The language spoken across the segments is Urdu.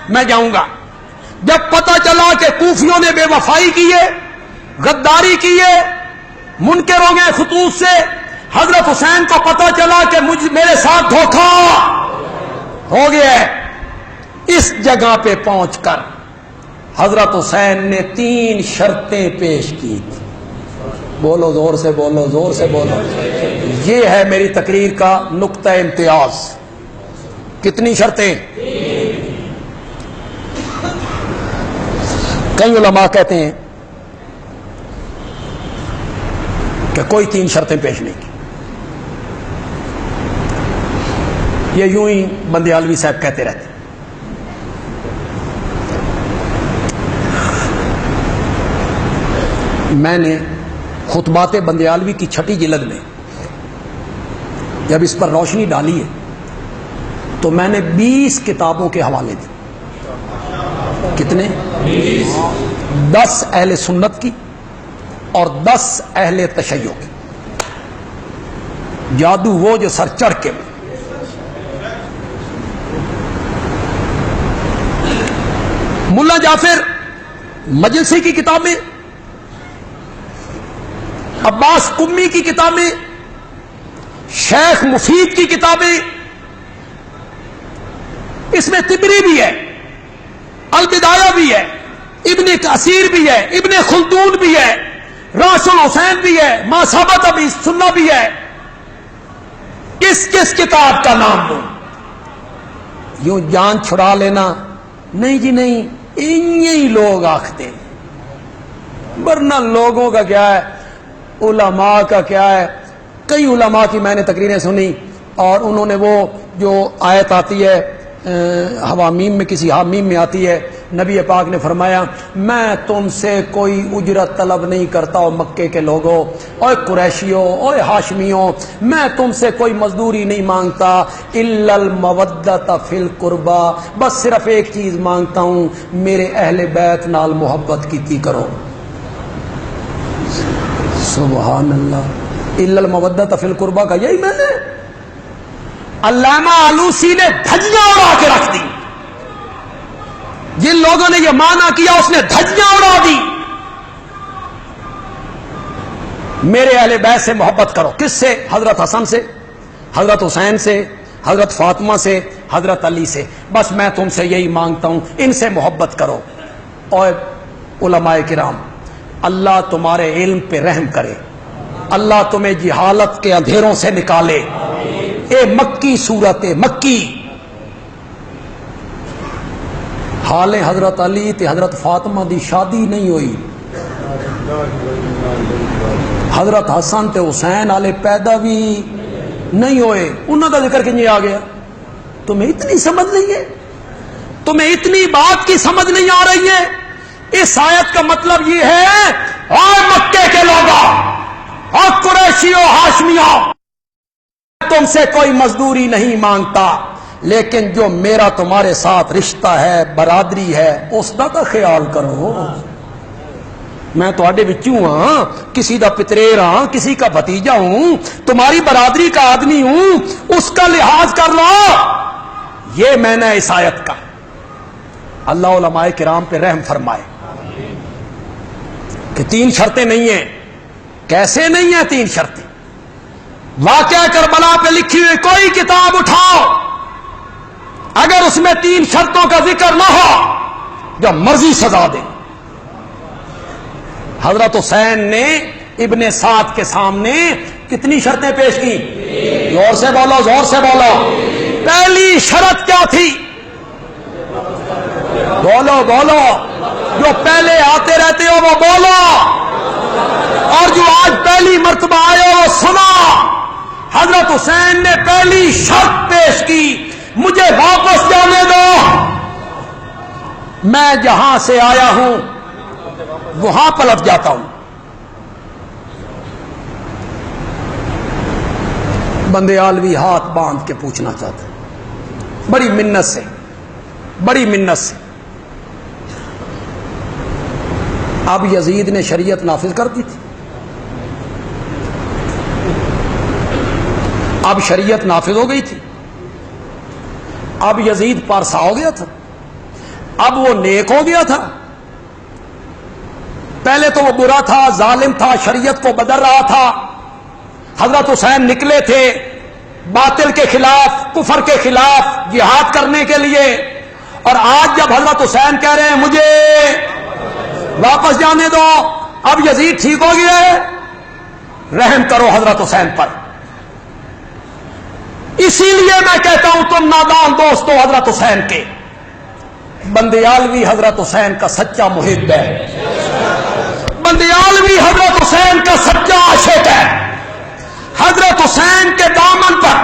میں جاؤں گا۔ جب پتہ چلا کہ کوفیوں نے بے وفائی کی ہے، غداری کی ہے، منکر ہو گئے خطوط سے، حضرت حسین کو پتہ چلا کہ میرے ساتھ دھوکہ ہو گیا ہے، اس جگہ پہ پہنچ کر حضرت حسین نے 3 شرطیں پیش کی تھی۔ بولو زور سے، بولو زور سے، بولو۔ یہ ہے میری تقریر کا نقطہ امتیاز۔ کتنی شرطیں؟ کئی علماء کہتے ہیں کہ کوئی 3 شرطیں پیش نہیں کی، یہ یوں ہی بندیالوی صاحب کہتے رہتے۔ میں نے خطبات بندیالوی کی 6ٹھی جلد میں جب اس پر روشنی ڈالی ہے تو میں نے 20 کتابوں کے حوالے دیے۔ کتنے؟ 10 اہل سنت کی اور 10 اہل تشیع کی۔ جادو وہ جو سر چڑھ کے ملا جعفر مجلسی کی کتابیں، عباس قمی کی کتابیں، شیخ مفید کی کتابیں، اس میں طبری بھی ہے، البدایہ بھی ہے، ابن کثیر بھی ہے، ابن خلدون بھی ہے، راس الحسین بھی ہے، ما ثبت ابی سنہ بھی ہے۔ کس کس کتاب کا نام دوں؟ یوں جان چھڑا لینا نہیں جی نہیں، انہی لوگ آختے ہیں، ورنہ لوگوں کا کیا ہے، علماء کا کیا ہے۔ کئی علماء کی میں نے تقریریں سنی اور انہوں نے وہ جو آیت آتی ہے حوامیم میں، کسی حامیم میں آتی ہے، نبی پاک نے فرمایا میں تم سے کوئی اجرت طلب نہیں کرتا ہوں مکے کے لوگوں، اوے قریشیوں، اوے ہاشمیوں، میں تم سے کوئی مزدوری نہیں مانگتا، الا المودۃ فی القربى، بس صرف ایک چیز مانگتا ہوں، میرے اہل بیت نال محبت کیتی کرو۔ سبحان اللہ، الا المودۃ فی القربى کا یہی میں نے علامہ آلوسی نے دھجیاں اڑا کے رکھ دی۔ جن لوگوں نے یہ مانا کیا اس نے دھجیاں اڑا دی۔ میرے اہل بیت سے محبت کرو، کس سے؟ حضرت حسن سے، حضرت حسین سے، حضرت فاطمہ سے، حضرت علی سے، بس میں تم سے یہی مانگتا ہوں، ان سے محبت کرو۔ اور علماء کرام، اللہ تمہارے علم پہ رحم کرے، اللہ تمہیں جہالت کے اندھیروں سے نکالے۔ اے مکی صورت مکی، حال حضرت علی تے حضرت فاطمہ دی شادی نہیں ہوئی، حضرت حسن تے حسین والے پیدا بھی نہیں ہوئے، انہوں کا ذکر کنجے آ گیا؟ تمہیں اتنی سمجھ نہیں ہے؟ تمہیں اتنی بات کی سمجھ نہیں آ رہی ہے؟ اس آیت کا مطلب یہ ہے، اور مکے کے لوگوں اور قریشیوں ہاشمیوں، تم سے کوئی مزدوری نہیں مانگتا، لیکن جو میرا تمہارے ساتھ رشتہ ہے، برادری ہے، اس کا خیال کرو۔ میں تواڈے وچوں ہاں، کسی دا پتریر ہاں، کسی کا بھتیجا ہوں، تمہاری برادری کا آدمی ہوں، اس کا لحاظ کر لو۔ یہ میں نے اس آیت کا، اللہ علماء کرام پہ رحم فرمائے کہ 3 شرطیں نہیں ہیں۔ کیسے نہیں ہیں 3 شرطیں؟ واقعہ کربلا پہ لکھی ہوئی کوئی کتاب اٹھاؤ، اگر اس میں 3 شرطوں کا ذکر نہ ہو، جو مرضی سزا دے۔ حضرت حسین نے ابن سعد کے سامنے کتنی شرطیں پیش کی؟ زور سے بولو، زور سے بولو۔ پہلی شرط کیا تھی؟ بولو بولو، جو پہلے آتے رہتے ہو وہ بولو، اور جو آج پہلی مرتبہ آئے ہو وہ سنا۔ حضرت حسین نے پہلی شرط پیش کی، مجھے واپس جانے دو، میں جہاں سے آیا ہوں وہاں پلٹ جاتا ہوں۔ بندیالوی ہاتھ باندھ کے پوچھنا چاہتا ہے، بڑی منت سے، بڑی منت سے۔ اب یزید نے شریعت نافذ کر دی تھی، اب شریعت نافذ ہو گئی تھی، اب یزید پارسا ہو گیا تھا، اب وہ نیک ہو گیا تھا؟ پہلے تو وہ برا تھا، ظالم تھا، شریعت کو بدل رہا تھا. حضرت حسین نکلے تھے باطل کے خلاف، کفر کے خلاف جہاد کرنے کے لیے، اور آج جب حضرت حسین کہہ رہے ہیں مجھے واپس جانے دو، اب یزید ٹھیک ہو گیا ہے، رحم کرو حضرت حسین پر. اسی لیے میں کہتا ہوں تم نادان دوستو حضرت حسین کے، بندیالوی حضرت حسین کا سچا محب ہے، بندیالوی حضرت حسین کا سچا عاشق ہے. حضرت حسین کے دامن پر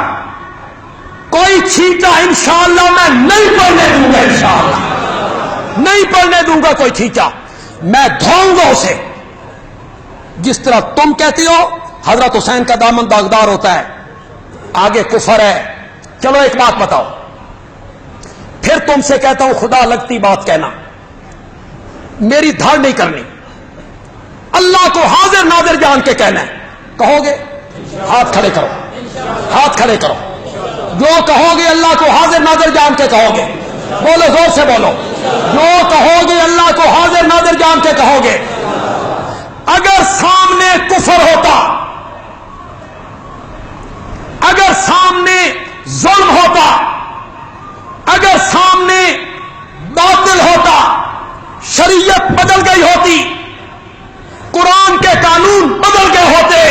کوئی چھینٹا انشاءاللہ میں نہیں پڑنے دوں گا، انشاءاللہ نہیں پڑنے دوں گا کوئی چھینٹا. میں دھوؤں گا اسے، جس طرح تم کہتی ہو حضرت حسین کا دامن داغدار ہوتا ہے، آگے کفر ہے. چلو ایک بات بتاؤ، پھر تم سے کہتا ہوں خدا لگتی بات کہنا، میری دھڑ نہیں کرنی، اللہ کو حاضر ناظر جان کے کہنا ہے. کہو گے؟ ہاتھ کھڑے کرو، ہاتھ کھڑے کرو. جو کہو گے اللہ کو حاضر ناظر جان کے کہو گے، بولو زور سے بولو. جو کہو گے اللہ کو حاضر ناظر جان کے کہو گے. اگر سامنے کفر ہوتا، اگر سامنے ظلم ہوتا، اگر سامنے باطل ہوتا، شریعت بدل گئی ہوتی، قرآن کے قانون بدل گئے ہوتے،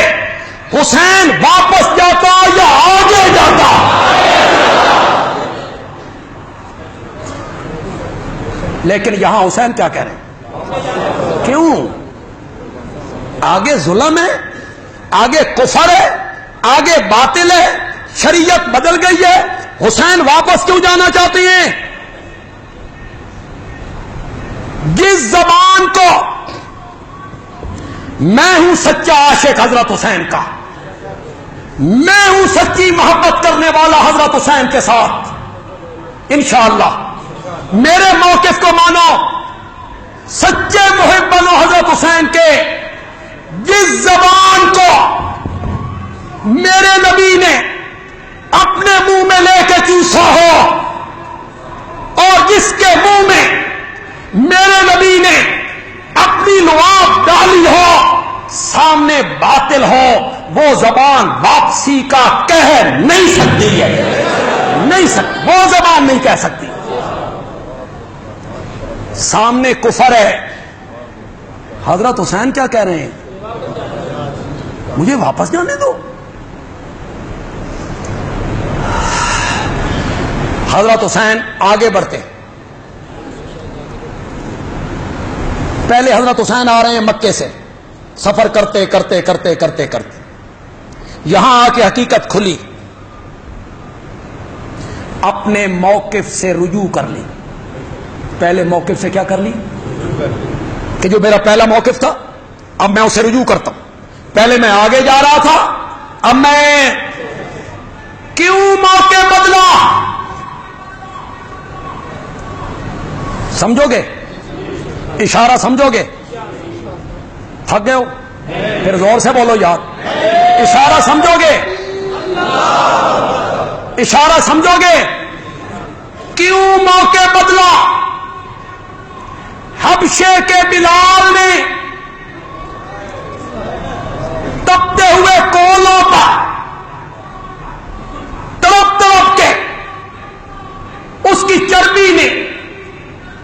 حسین واپس جاتا یا آگے جاتا؟ لیکن یہاں حسین کیا کہہ رہے ہیں؟ کیوں؟ آگے ظلم ہے، آگے کفر ہے، آگے باطل ہے، شریعت بدل گئی ہے، حسین واپس کیوں جانا چاہتے ہیں؟ جس زبان کو میں ہوں سچا عاشق حضرت حسین کا، میں ہوں سچی محبت کرنے والا حضرت حسین کے ساتھ، انشاءاللہ میرے موقف کو مانو، سچے محب بنو حضرت حسین کے. جس زبان کو میرے نبی نے اپنے منہ میں لے کے چوسا ہو، اور جس کے منہ میں میرے نبی نے اپنی لعاب ڈالی ہو، سامنے باطل ہو، وہ زبان واپسی کا کہہ نہیں سکتی ہے، نہیں سکتی، وہ زبان نہیں کہہ سکتی. سامنے کفر ہے، حضرت حسین کیا کہہ رہے ہیں؟ مجھے واپس جانے دو. حضرت حسین آگے بڑھتے، پہلے حضرت حسین آ رہے ہیں مکے سے، سفر کرتے کرتے کرتے کرتے کرتے یہاں آ کے حقیقت کھلی، اپنے موقف سے رجوع کر لی. پہلے موقف سے کیا کر لی؟ کہ جو میرا پہلا موقف تھا اب میں اسے رجوع کرتا ہوں. پہلے میں آگے جا رہا تھا، اب میں کیوں موقع بدلا؟ سمجھو گے؟ اشارہ سمجھو گے؟ تھک گئے ہو؟ پھر زور سے بولو یار. اشارہ سمجھو گے؟ اشارہ سمجھو گے؟ کیوں موقع بدلا؟ حبشے کے بلال نے تپتے ہوئے کولوں پر تڑپ تڑپ کے، اس کی چربی نے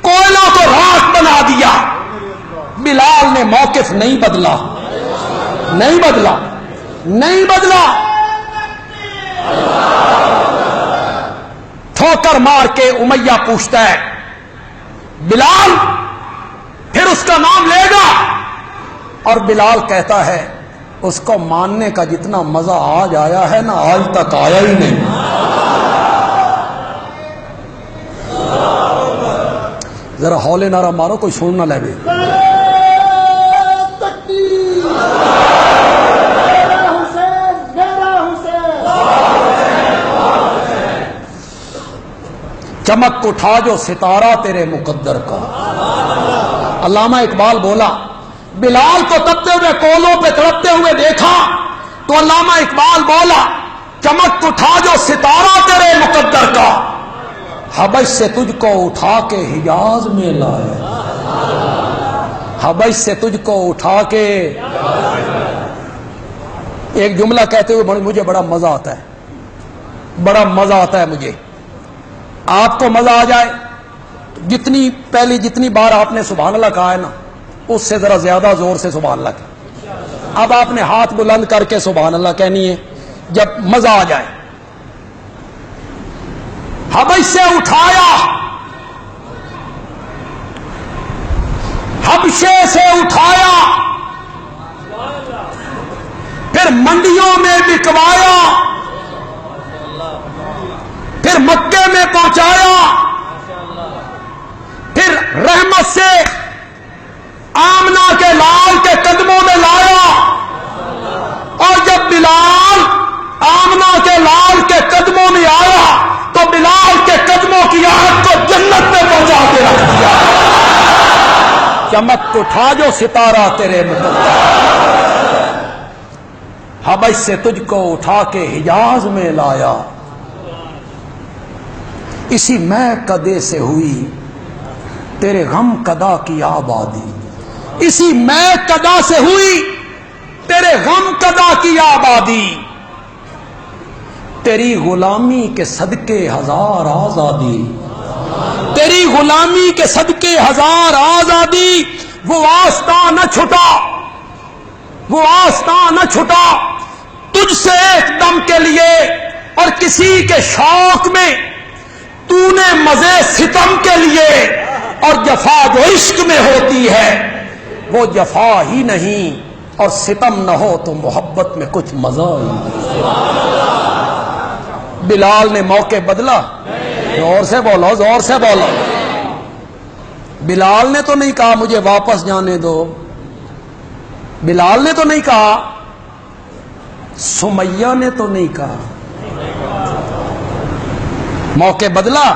کوئلہ کو راکھ بنا دیا. بلال نے موقف نہیں بدلا، نہیں بدلا، نہیں بدلا. ٹھوکر مار کے امیہ پوچھتا ہے بلال، پھر اس کا نام لے گا؟ اور بلال کہتا ہے اس کو ماننے کا جتنا مزہ آج آیا ہے نا، آج تک آیا ہی نہیں. ذرا ہولے نعرہ مارو، کوئی سن نہ لے بھی. چمک اٹھا جو ستارہ تیرے مقدر کا. علامہ اقبال بولا بلال کو تپتے ہوئے کولوں پہ تڑپتے ہوئے دیکھا تو علامہ اقبال بولا چمک اٹھا جو ستارہ تیرے مقدر کا. حبش سے تجھ کو اٹھا کے حجاز میں لایا، حبش سے تجھ کو اٹھا کے۔ ایک جملہ کہتے ہوئے مجھے بڑا مزہ آتا ہے، بڑا مزہ آتا ہے مجھے۔ آپ کو مزہ آ جائے، جتنی بار آپ نے سبحان اللہ کہا ہے نا، اس سے ذرا زیادہ زور سے سبحان اللہ کہا۔ اب آپ نے ہاتھ بلند کر کے سبحان اللہ کہنی ہے جب مزہ آ جائے۔ حبش سے اٹھایا، حبشے سے اٹھایا، پھر منڈیوں میں بکوایا، پھر مکے میں پہنچایا، پھر رحمت سے آمنہ کے لال کے قدموں میں لایا، اور جب بلال آمنہ کے لال کے قدموں میں آیا تو بلال کے قدموں کی آہٹ کو جنت میں پہنچا کے رکھ دیا۔ چمک اٹھا جو ستارہ تیرے مقدر، حبش سے تجھ کو اٹھا کے حجاز میں لایا، اسی میں قدے سے ہوئی تیرے غم قدا کی آبادی، اسی میں قدا سے ہوئی تیرے غم قدا کی آبادی، تیری غلامی کے صدقے ہزار آزادی، تیری غلامی کے صدقے ہزار آزادی، وہ آستہ نہ چھٹا، وہ آستہ نہ چھٹا تجھ سے ایک دم کے لیے، اور کسی کے شوق میں تو نے مزے ستم کے لیے، اور جفا جو عشق میں ہوتی ہے وہ جفا ہی نہیں، اور ستم نہ ہو تو محبت میں کچھ مزہ ہی نہیں۔ بلال نے موقع بدلا، زور سے بولو، زور سے بولو۔ بلال نے تو نہیں کہا مجھے واپس جانے دو، بلال نے تو نہیں کہا، سمیہ نے تو نہیں کہا، موقع بدلا،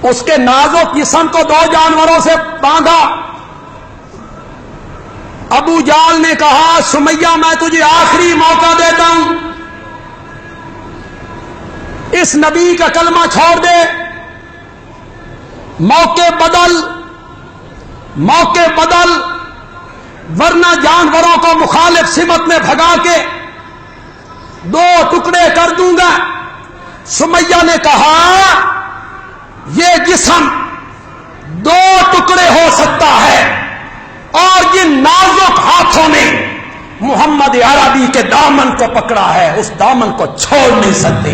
اس کے نازک جسم کو 2 جانوروں سے باندھا۔ ابو جال نے کہا سمیہ میں تجھے آخری موقع دیتا ہوں، اس نبی کا کلمہ چھوڑ دے، موقع بدل، موقع بدل، ورنہ جانوروں کو مخالف سمت میں بھگا کے 2 ٹکڑے کر دوں گا۔ سمیہ نے کہا یہ جسم 2 ٹکڑے ہو سکتا ہے، اور جن نازک ہاتھوں نے محمد عربی کے دامن کو پکڑا ہے اس دامن کو چھوڑ نہیں سکتے۔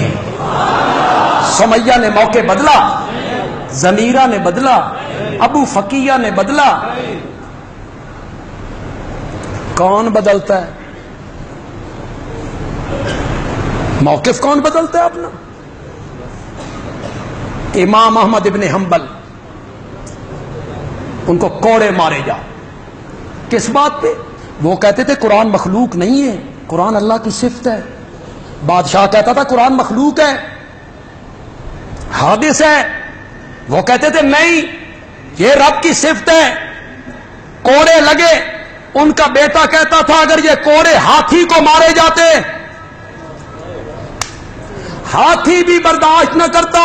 سمیہ نے موقع بدلا، ضمیرہ نے بدلا، ابو فقیہ نے بدلا۔ کون بدلتا ہے؟ موقف کون بدلتا ہے اپنا؟ امام احمد ابن حنبل، ان کو کوڑے مارے جا، کس بات پہ؟ وہ کہتے تھے قرآن مخلوق نہیں ہے، قرآن اللہ کی صفت ہے۔ بادشاہ کہتا تھا قرآن مخلوق ہے، حادث ہے، وہ کہتے تھے نہیں یہ رب کی صفت ہے۔ کوڑے لگے، ان کا بیٹا کہتا تھا اگر یہ کوڑے ہاتھی کو مارے جاتے، ہاتھی بھی برداشت نہ کرتا،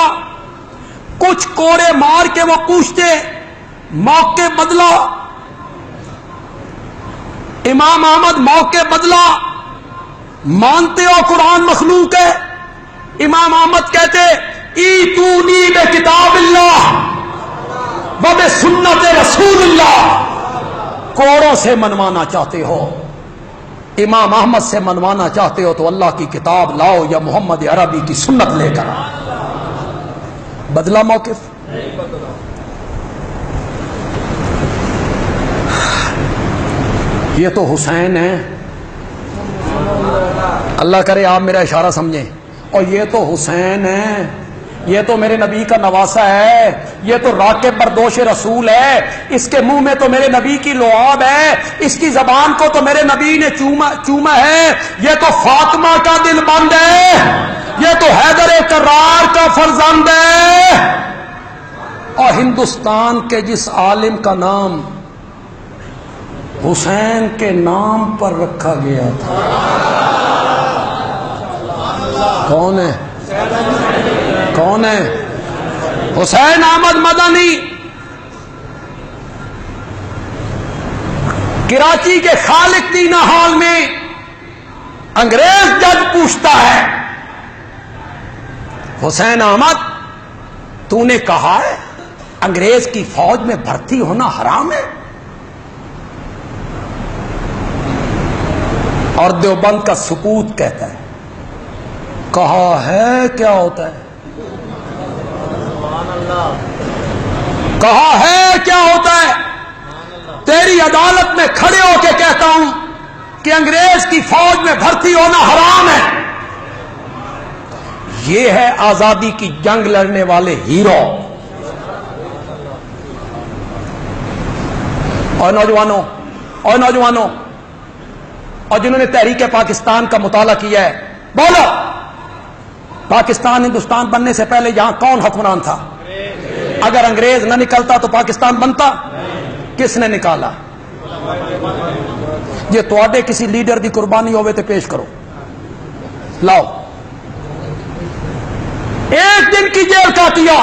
کچھ کوڑے مار کے وہ پوچھتے، موقع بدلا، امام احمد موقع بدلا، مانتے ہو قرآن مخلوق ہے؟ امام احمد کہتے ایتونی بکتاب اللہ و بسنت رسول اللہ۔ کوڑوں سے منوانا چاہتے ہو، امام احمد سے منوانا چاہتے ہو تو اللہ کی کتاب لاؤ یا محمد عربی کی سنت لے کر آؤ۔ بدلا موقف؟ یہ تو حسین ہے، اللہ کرے آپ میرا اشارہ سمجھیں، اور یہ تو حسین ہے، یہ تو میرے نبی کا نواسہ ہے، یہ تو راکب بردوش رسول ہے، اس کے منہ میں تو میرے نبی کی لعاب ہے، اس کی زبان کو تو میرے نبی نے چوما ہے، یہ تو فاطمہ کا دل بند ہے، یہ تو حیدر کرار کا فرزند ہے، اور ہندوستان کے جس عالم کا نام حسین کے نام پر رکھا گیا تھا، کون ہے؟ کون ہے؟ حسین احمد مدنی کراچی کے خالق دینا ہال میں انگریز جج پوچھتا ہے، حسین احمد تو نے کہا ہے انگریز کی فوج میں بھرتی ہونا حرام ہے، اور دیوبند کا سکوت کہتا ہے کہا ہے کیا ہوتا ہے، کہا ہے کیا ہوتا ہے، تیری عدالت میں کھڑے ہو کے کہتا ہوں کہ انگریز کی فوج میں بھرتی ہونا حرام ہے۔ یہ ہے آزادی کی جنگ لڑنے والے ہیرو۔ اور نوجوانوں اور جنہوں نے تحریک پاکستان کا مطالعہ کیا ہے، بولو پاکستان ہندوستان بننے سے پہلے یہاں کون حکمران تھا؟ اگر انگریز نہ نکلتا تو پاکستان بنتا؟ کس نے نکالا؟ یہ تواڈے کسی لیڈر دی قربانی ہوئے تو پیش کرو، لاؤ۔ ایک دن کی جیل کاٹیا۔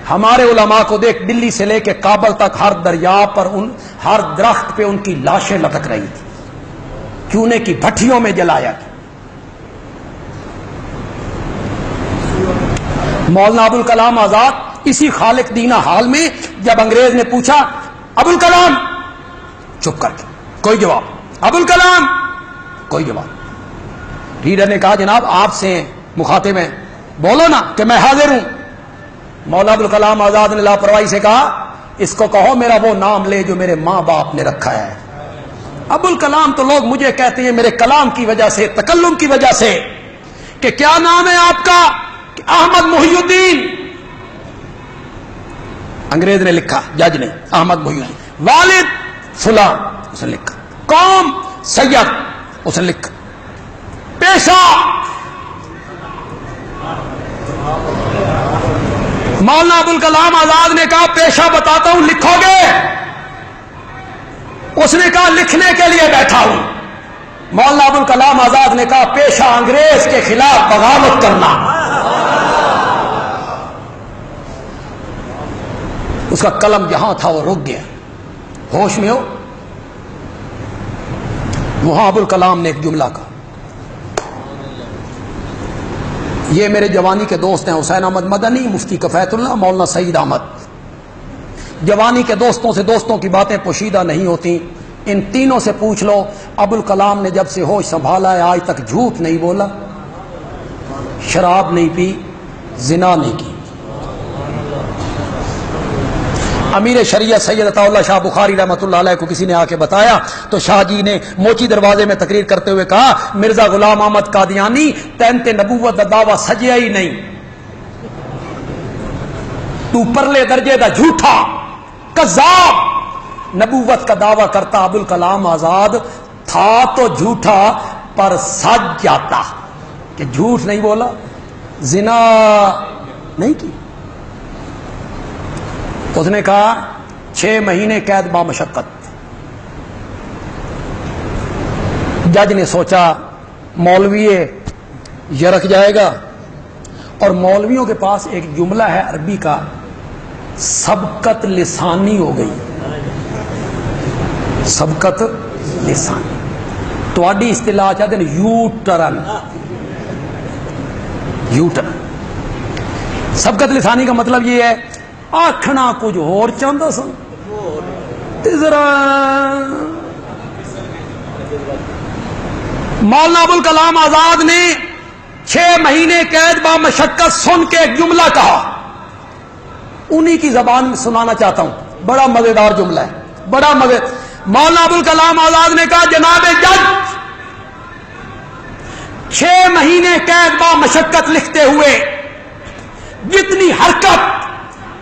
ہمارے علماء کو دیکھ، دلی سے لے کے کابل تک ہر دریا پر ہر درخت پہ ان کی لاشیں لٹک رہی تھی، چونے کی بھٹیوں میں جلایا گیا۔ مولانا ابوالکلام آزاد اسی خالق دینا ہال میں جب انگریز نے پوچھا ابوالکلام، چپ کر کے کوئی جواب، ابوالکلام کوئی جواب۔ لیڈر نے کہا جناب آپ سے مخاطب ہیں، بولو نا کہ میں حاضر ہوں۔ مولانا ابوالکلام آزاد نے لاپرواہی سے کہا اس کو کہو میرا وہ نام لے جو میرے ماں باپ نے رکھا ہے۔ ابوالکلام تو لوگ مجھے کہتے ہیں میرے کلام کی وجہ سے، تکلم کی وجہ سے، کہ کیا نام ہے آپ کا؟ کہ احمد محی الدین۔ انگریز نے لکھا، جج نے، احمد محی الدین، والد فلاں، اس نے لکھا، قوم سید، اس نے لکھا، پیشہ مولانا ابوالکلام آزاد نے کہا پیشہ بتاتا ہوں، لکھو گے؟ اس نے کہا لکھنے کے لیے بیٹھا ہوں۔ مولانا ابوالکلام آزاد نے کہا پیشہ انگریز کے خلاف بغاوت کرنا۔ اس کا قلم جہاں تھا وہ رک گیا۔ ہوش میں ہو؟ وہاں ابوالکلام نے ایک جملہ کہا، یہ میرے جوانی کے دوست ہیں، حسین احمد مدنی، مفتی کفایت اللہ، مولانا سعید احمد۔ جوانی کے دوستوں سے دوستوں کی باتیں پوشیدہ نہیں ہوتی، ان تینوں سے پوچھ لو ابوالکلام نے جب سے ہوش سنبھالا ہے آج تک جھوٹ نہیں بولا، شراب نہیں پی، زنا نہیں کی۔ امیر شریعت سید عطا اللہ شاہ بخاری رحمۃ اللہ علیہ کو کسی نے آ کے بتایا تو شاہ جی نے موچی دروازے میں تقریر کرتے ہوئے کہا مرزا غلام احمد قادیانی تینتے نبوت دا دعویٰ سجیا ہی نہیں، تو پرلے درجے دا جھوٹا کذاب نبوت کا دعویٰ کرتا۔ ابوالکلام آزاد تھا تو جھوٹا پر سج جاتا کہ جھوٹ نہیں بولا، زنا نہیں کی۔ اس نے کہا 6 مہینے قید با مشقت۔ جج نے سوچا مولوی یرک جائے گا، اور مولویوں کے پاس ایک جملہ ہے عربی کا، سبقت لسانی ہو گئی، سبقت لسانی۔ تو آڈی اصطلاح چاہتے ہیں یو ٹرن، یو ٹرن۔ سبقت لسانی کا مطلب یہ ہے آکھنا کچھ اور چاہتا سن ذرا۔ مولانا ابوالکلام آزاد نے 6 مہینے قید با مشقت سن کے ایک جملہ کہا، انہی کی زبان میں سنانا چاہتا ہوں، بڑا مزیدار جملہ ہے، بڑا مزے۔ مولانا ابوالکلام آزاد نے کہا جناب جج 6 مہینے قید با مشقت لکھتے ہوئے جتنی حرکت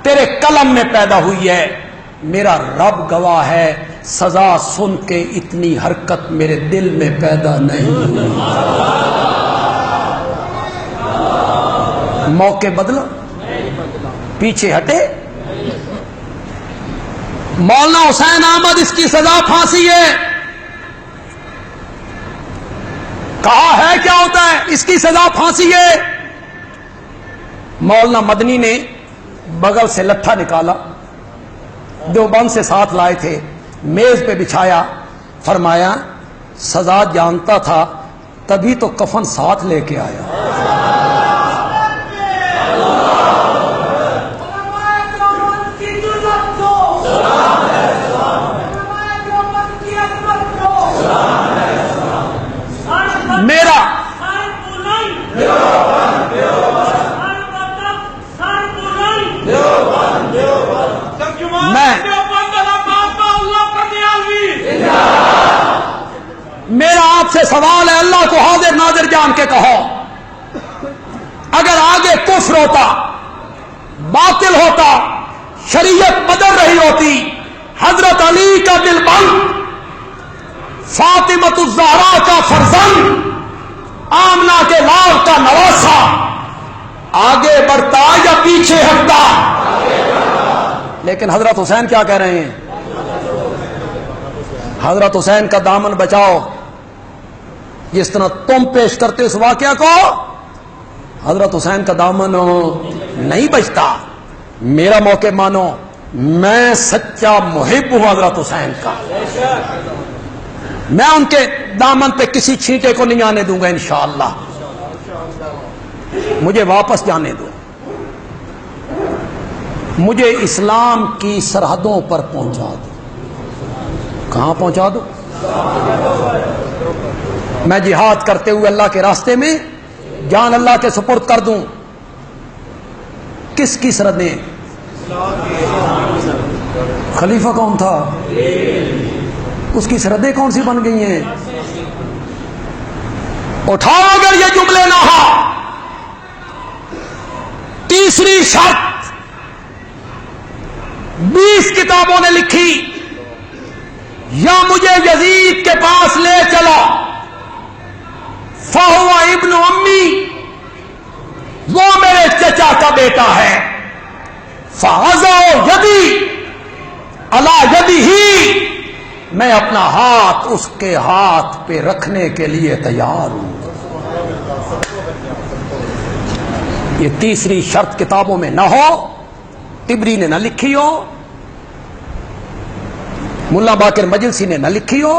تیرے قلم میں پیدا ہوئی ہے، میرا رب گواہ ہے، سزا سن کے اتنی حرکت میرے دل میں پیدا نہیں ہوئی۔ موقع بدلا، پیچھے ہٹے۔ مولانا حسین احمد اس کی سزا پھانسی ہے، کہا ہے کیا ہوتا ہے، اس کی سزا پھانسی ہے۔ مولانا مدنی نے بغل سے لٹھا نکالا، دیوبند سے ساتھ لائے تھے، میز پہ بچھایا، فرمایا سزا جانتا تھا تبھی تو کفن ساتھ لے کے آیا۔ میرا میرا آپ سے سوال ہے، اللہ کو حاضر ناظر جان کے کہو، اگر آگے کفر ہوتا، باطل ہوتا، شریعت بدل رہی ہوتی، حضرت علی کا دل بند، فاطمۃ الزہرا کا فرزند، آمنہ کے لال کا نواسا، آگے بڑھتا یا پیچھے ہٹتا؟ لیکن حضرت حسین کیا کہہ رہے ہیں؟ حضرت حسین کا دامن بچاؤ، جس طرح تم پیش کرتے اس واقعہ کو، حضرت حسین کا دامن نہیں بچتا۔ میرا موقع مانو، میں سچا محب ہوں حضرت حسین کا، میں ان کے دامن پہ کسی چھینٹے کو نہیں آنے دوں گا انشاءاللہ، مجھے واپس جانے دو، مجھے اسلام کی سرحدوں پر پہنچا دو۔ کہاں پہنچا دو؟ میں جہاد کرتے ہوئے اللہ کے راستے میں جان اللہ کے سپرد کر دوں۔ کس کی سرحدیں؟ خلیفہ کون تھا؟ اس کی سرحدیں کون سی بن گئی ہیں؟ اٹھاؤ اگر یہ جملے نہ ہو۔ تیسری شرط 20 کتابوں نے لکھی، یا مجھے یزید کے پاس لے چلو، فہو ابن امی، وہ میرے چچا کا بیٹا ہے، فَعَزَوْ یدی عَلَى یدِهِ، میں اپنا ہاتھ اس کے ہاتھ پہ رکھنے کے لیے تیار ہوں۔ یہ تیسری شرط کتابوں میں نہ ہو، طبری نے نہ لکھی ہو، ملا باقر مجلسی نے نہ لکھی ہو،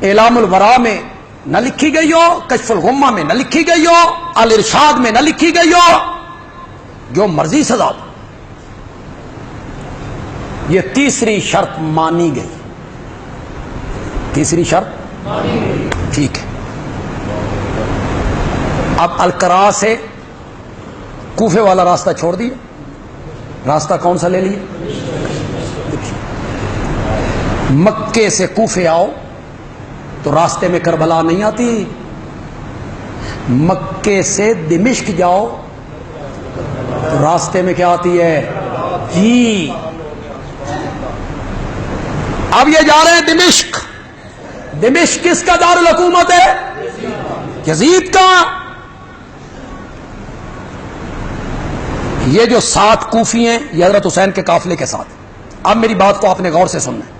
اعلام الورا میں نہ لکھی گئی ہو، کشف الغمہ میں نہ لکھی گئی ہو، الارشاد میں نہ لکھی گئی ہو، جو مرضی سزا دو۔ یہ تیسری شرط مانی گئی۔ تیسری شرط ٹھیک ہے۔ اب القراء سے کوفے والا راستہ چھوڑ دیا، راستہ کون سا لے لیا؟ مکے سے کوفے آؤ تو راستے میں کربلا نہیں آتی، مکے سے دمشق جاؤ تو راستے میں کیا آتی ہے؟ جی اب یہ جا رہے ہیں دمشق۔ دمشق کس کا دارالحکومت ہے؟ یزید کا۔ یہ جو 7 کوفی ہیں یہ حضرت حسین کے قافلے کے ساتھ۔ اب میری بات کو آپ نے غور سے سننا ہے۔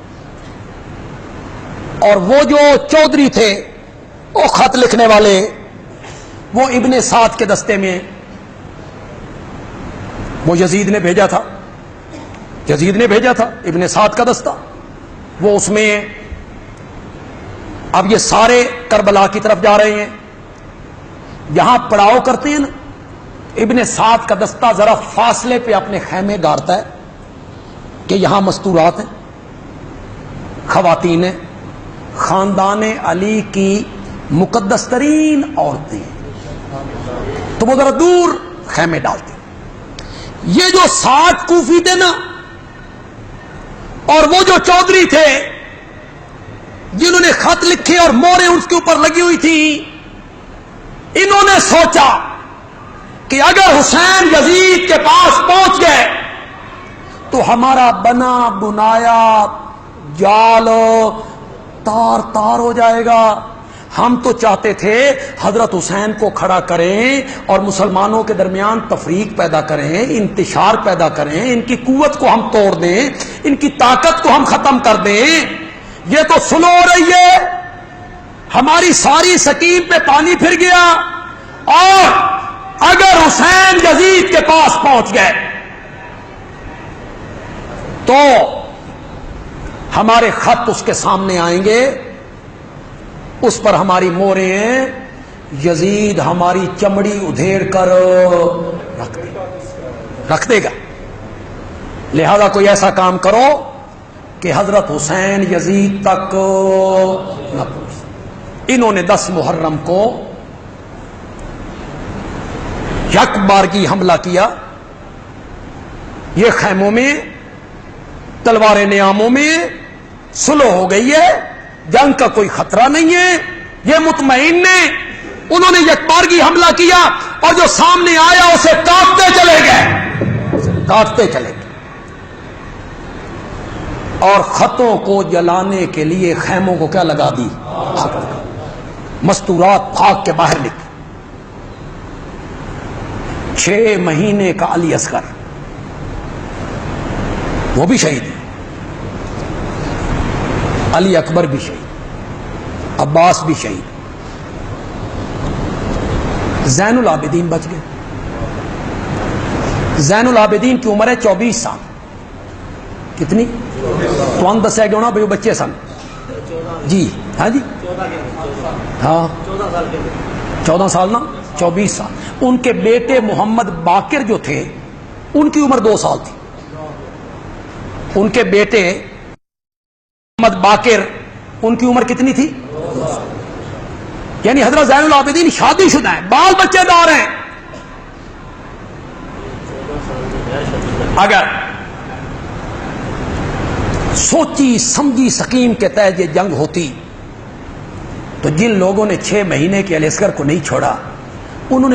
اور وہ جو چودھری تھے، وہ خط لکھنے والے، وہ ابن سعد کے دستے میں، وہ یزید نے بھیجا تھا، یزید نے بھیجا تھا ابن سعد کا دستہ، وہ اس میں۔ اب یہ سارے کربلا کی طرف جا رہے ہیں، یہاں پڑاؤ کرتے ہیں نا، ابن سعد کا دستہ ذرا فاصلے پہ اپنے خیمے گاڑتا ہے کہ یہاں مستورات ہیں، خواتین ہیں، خاندان علی کی مقدس ترین عورتیں، تو وہ ذرا دور خیمے ڈالتے۔ یہ جو 7 کوفی تھے نا، اور وہ جو چودھری تھے جنہوں نے خط لکھے اور موریں اس کے اوپر لگی ہوئی تھی، انہوں نے سوچا کہ اگر حسین یزید کے پاس پہنچ گئے تو ہمارا بنا بنایا جال تار تار ہو جائے گا۔ ہم تو چاہتے تھے حضرت حسین کو کھڑا کریں اور مسلمانوں کے درمیان تفریق پیدا کریں، انتشار پیدا کریں، ان کی قوت کو ہم توڑ دیں، ان کی طاقت کو ہم ختم کر دیں۔ یہ تو سلو ہو رہی ہے، ہماری ساری سکیم پہ پانی پھر گیا، اور اگر حسین یزید کے پاس پہنچ گئے تو ہمارے خط اس کے سامنے آئیں گے، اس پر ہماری موریں ہیں، یزید ہماری چمڑی ادھیڑ کر رکھ دے گا۔ لہذا کوئی ایسا کام کرو کہ حضرت حسین یزید تک نہ پہنچ۔ انہوں نے 10 محرم کو یک بارگی حملہ کیا، یہ خیموں میں، تلواریں نیاموں میں، صلح ہو گئی ہے، جنگ کا کوئی خطرہ نہیں ہے، یہ مطمئن نے۔ انہوں نے یک بارگی حملہ کیا اور جو سامنے آیا اسے کاٹتے چلے گئے، کاٹتے چلے گئے، اور خطوں کو جلانے کے لیے خیموں کو کیا لگا دی، مستورات پھاگ کے باہر نکلی۔ 6 مہینے کا علی اصغر وہ بھی شہید ہے، علی اکبر بھی شہید، عباس بھی شہید، زین العابدین بچ گئے۔ زین العابدین کی عمر ہے 24 سال۔ کتنی؟ تو ان دسیا گیا نا بھائی بچے سن جی، ہاں جی، ہاں 14 سال نا، 24 سال۔ ان کے بیٹے محمد باقر جو تھے ان کی عمر 2 سال تھی۔ ان کے بیٹے محمد باقر ان کی عمر کتنی تھی؟ یعنی حضرت زین العابدین شادی شدہ ہیں، بال بچے دار ہیں۔ اگر سوچی سمجھی سکیم کے تحت یہ جنگ ہوتی تو جن لوگوں نے 6 مہینے کے علی اصغر کو نہیں چھوڑا انہوں نے